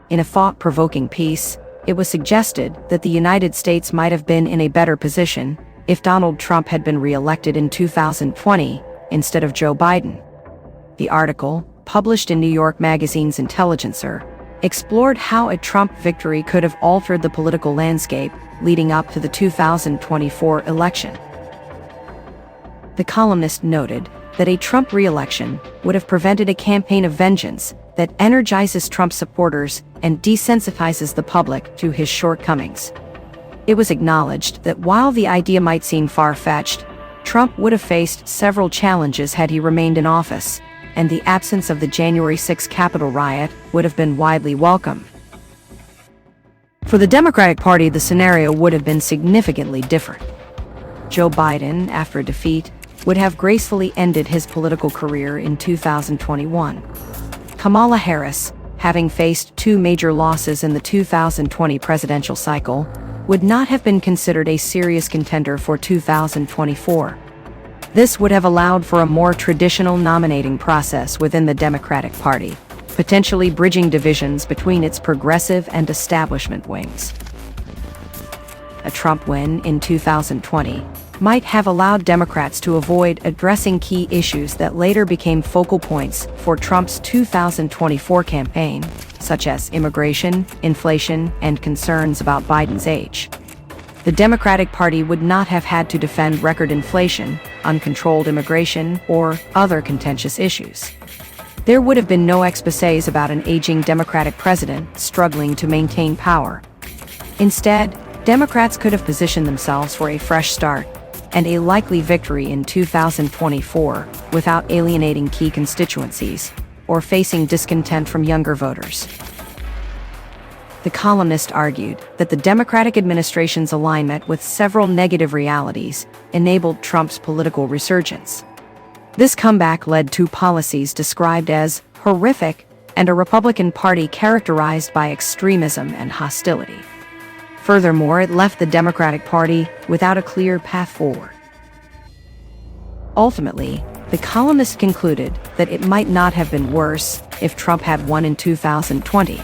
In a thought-provoking piece, it was suggested that the United States might have been in a better position if Donald Trump had been re-elected in 2020 instead of Joe Biden. The article, published in New York Magazine's Intelligencer, explored how a Trump victory could have altered the political landscape leading up to the 2024 election. The columnist noted that a Trump re-election would have prevented a campaign of vengeance that energizes Trump supporters and desensitizes the public to his shortcomings. It was acknowledged that while the idea might seem far-fetched, Trump would have faced several challenges had he remained in office, and the absence of the January 6 Capitol riot would have been widely welcome. For the Democratic Party, the scenario would have been significantly different. Joe Biden, after a defeat, would have gracefully ended his political career in 2021. Kamala Harris, having faced two major losses in the 2020 presidential cycle, would not have been considered a serious contender for 2024. This would have allowed for a more traditional nominating process within the Democratic Party, potentially bridging divisions between its progressive and establishment wings. A Trump win in 2020 might have allowed Democrats to avoid addressing key issues that later became focal points for Trump's 2024 campaign, such as immigration, inflation, and concerns about Biden's age. The Democratic Party would not have had to defend record inflation, uncontrolled immigration, or other contentious issues. There would have been no exposés about an aging Democratic president struggling to maintain power. Instead, Democrats could have positioned themselves for a fresh start and a likely victory in 2024 without alienating key constituencies or facing discontent from younger voters. The columnist argued that the Democratic administration's alignment with several negative realities enabled Trump's political resurgence. This comeback led to policies described as horrific and a Republican Party characterized by extremism and hostility. Furthermore, it left the Democratic Party without a clear path forward. Ultimately, the columnist concluded that it might not have been worse if Trump had won in 2020.